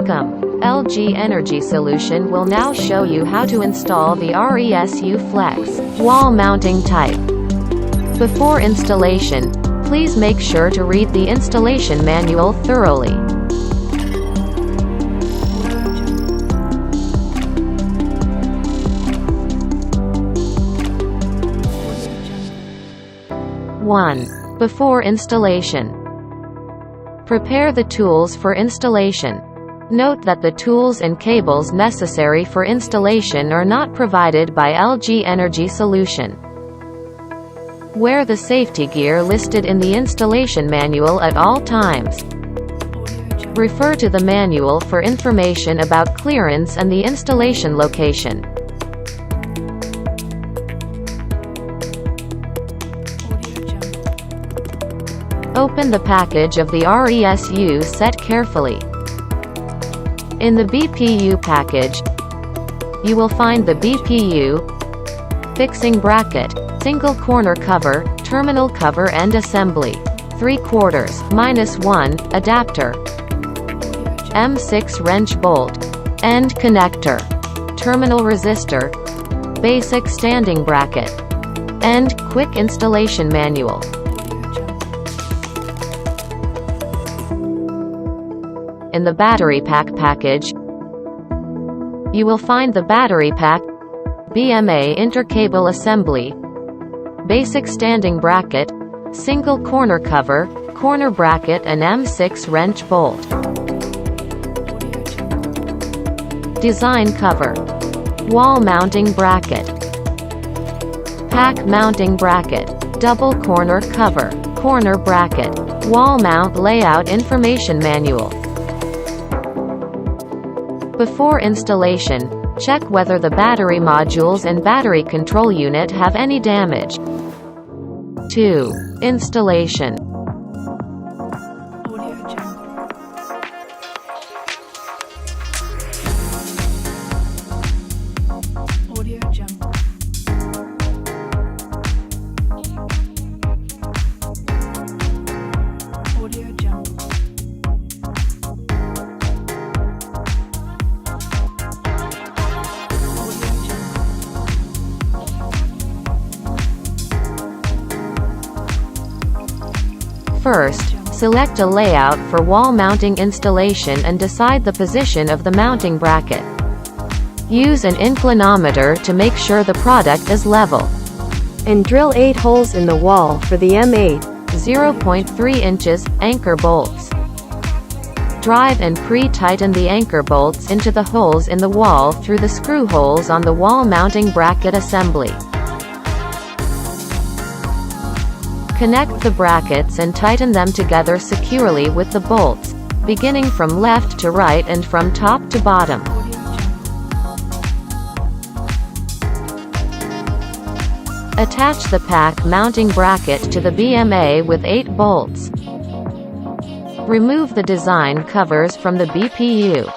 Welcome. LG Energy Solution will now show you how to install the RESU Flex wall mounting type. Before installation, please make sure to read the installation manual thoroughly. Before installation. Prepare the tools for installation. Note that the tools and cables necessary for installation are not provided by LG Energy Solution. Wear the safety gear listed in the installation manual at all times. Refer to the manual for information about clearance and the installation location. Open the package of the RESU set carefully. In the BPU package, you will find the BPU, fixing bracket, single corner cover, terminal cover and assembly, 3/4-1 adapter, M6 wrench bolt, end connector, terminal resistor, basic standing bracket, and quick installation manual. In the battery pack package, you will find the battery pack, BMA intercable assembly, basic standing bracket, single corner cover, corner bracket and M6 wrench bolt. Design cover, wall mounting bracket, pack mounting bracket, double corner cover, corner bracket, wall mount layout information manual. Before installation, check whether the battery modules and battery control unit have any damage. 2. Installation. First, select a layout for wall mounting installation and decide the position of the mounting bracket. Use an inclinometer to make sure the product is level. And drill 8 holes in the wall for the M8, 0.3 inches, anchor bolts. Drive and pre-tighten the anchor bolts into the holes in the wall through the screw holes on the wall mounting bracket assembly. Connect the brackets and tighten them together securely with the bolts, beginning from left to right and from top to bottom. Attach the pack mounting bracket to the BMA with 8 bolts. Remove the design covers from the BPU.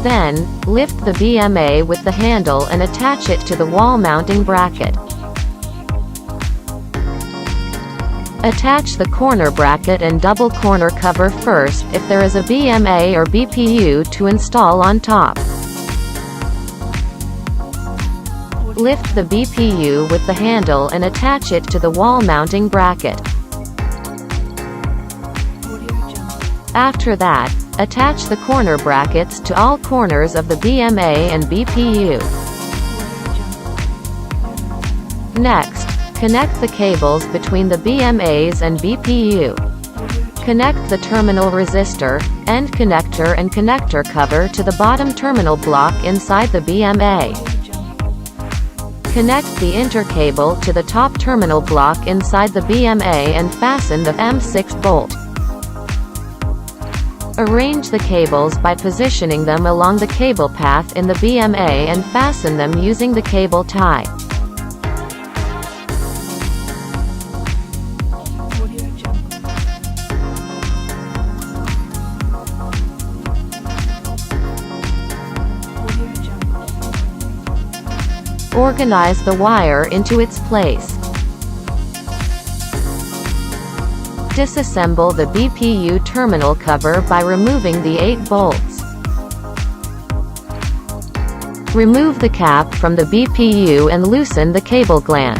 Then, lift the BMA with the handle and attach it to the wall mounting bracket. Attach the corner bracket and double corner cover first if there is a BMA or BPU to install on top. Lift the BPU with the handle and attach it to the wall mounting bracket. After that, attach the corner brackets to all corners of the BMA and BPU. Next, connect the cables between the BMAs and BPU. Connect the terminal resistor, end connector and connector cover to the bottom terminal block inside the BMA. Connect the intercable to the top terminal block inside the BMA and fasten the M6 bolt. Arrange the cables by positioning them along the cable path in the BMA and fasten them using the cable tie. Organize the wire into its place. Disassemble the BPU terminal cover by removing the 8 bolts. Remove the cap from the BPU and loosen the cable gland.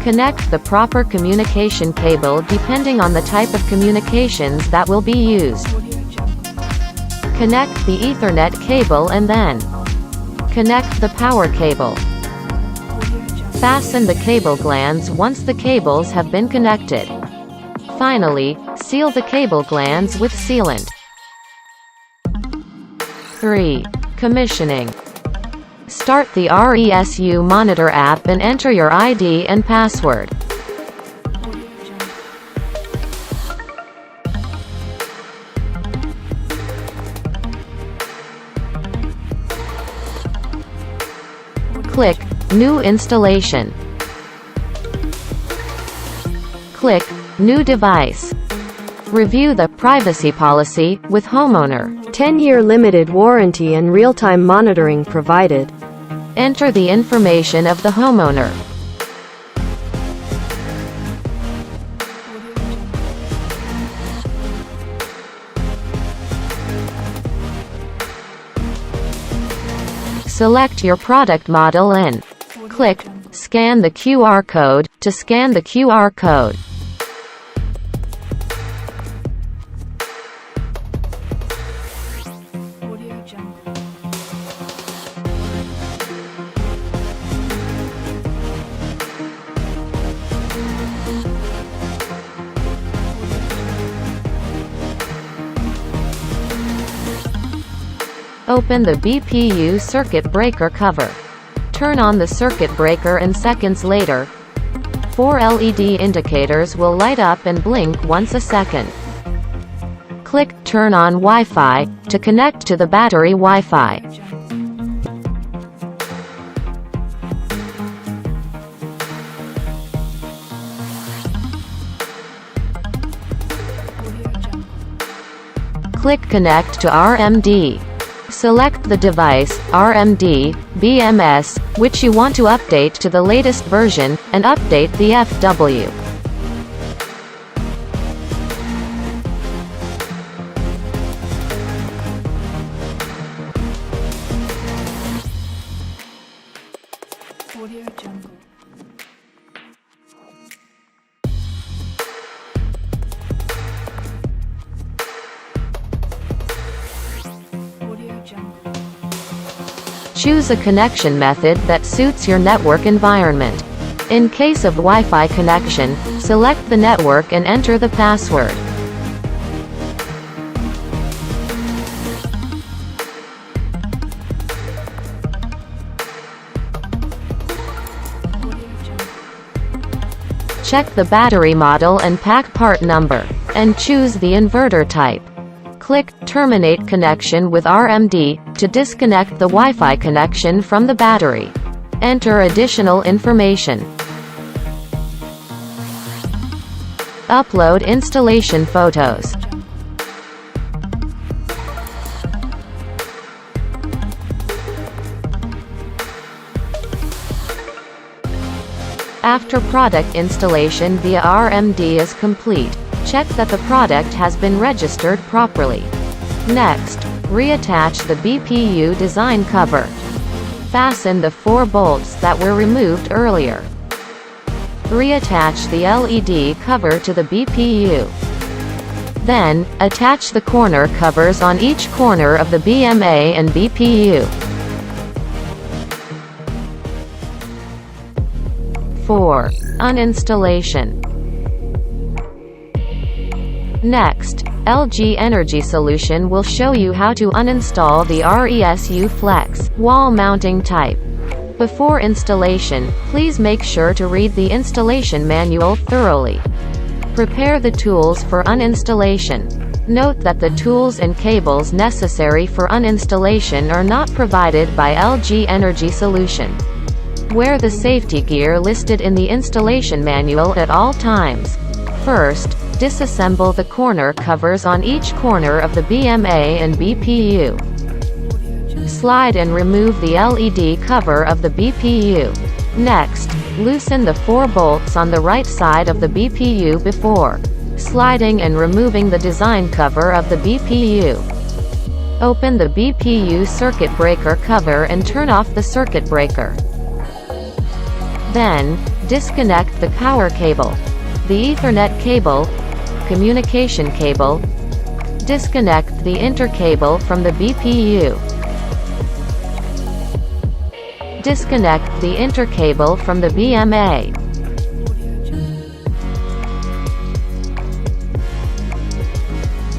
Connect the proper communication cable depending on the type of communications that will be used. Connect the Ethernet cable and then connect the power cable. Fasten the cable glands once the cables have been connected. Finally, seal the cable glands with sealant. 3. Commissioning. Start the RESU Monitor app and enter your ID and password. Click New Installation. Click New Device. Review the privacy policy with homeowner. 10-year limited warranty and real-time monitoring provided. Enter the information of the homeowner. Select your product model and click Scan the QR code to scan the QR code. Open the BPU circuit breaker cover. Turn on the circuit breaker and seconds later, 4 LED indicators will light up and blink once a second. Click Turn on Wi-Fi to connect to the battery Wi-Fi. Click Connect to RMD. Select the device, RMD, BMS, which you want to update to the latest version, and update the FW. Choose a connection method that suits your network environment. In case of Wi-Fi connection, select the network and enter the password. Check the battery model and pack part number, and choose the inverter type. Click Terminate Connection with RMD to disconnect the Wi-Fi connection from the battery. Enter additional information. Upload installation photos. After product installation via RMD is complete, check that the product has been registered properly. Next, reattach the BPU design cover. Fasten the 4 bolts that were removed earlier. Reattach the LED cover to the BPU. Then, attach the corner covers on each corner of the BMA and BPU. 4. Uninstallation. Next, LG Energy Solution will show you how to uninstall the RESU Flex wall mounting type. Before installation, please make sure to read the installation manual thoroughly. Prepare the tools for uninstallation. Note that the tools and cables necessary for uninstallation are not provided by LG Energy Solution. Wear the safety gear listed in the installation manual at all times. First, disassemble the corner covers on each corner of the BMA and BPU. Slide and remove the LED cover of the BPU. Next, loosen the 4 bolts on the right side of the BPU before sliding and removing the design cover of the BPU. Open the BPU circuit breaker cover and turn off the circuit breaker. Then, disconnect the power cable, the Ethernet cable, communication cable. Disconnect the intercable from the BPU. Disconnect the intercable from the BMA.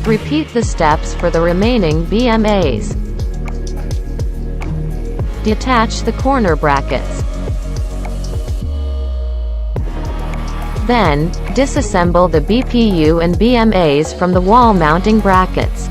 Repeat the steps for the remaining BMAs. Detach the corner brackets. Then, disassemble the BPU and BMAs from the wall mounting brackets.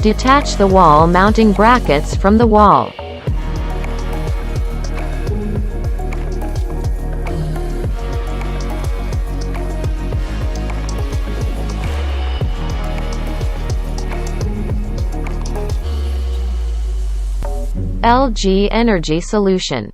Detach the wall mounting brackets from the wall. LG Energy Solution.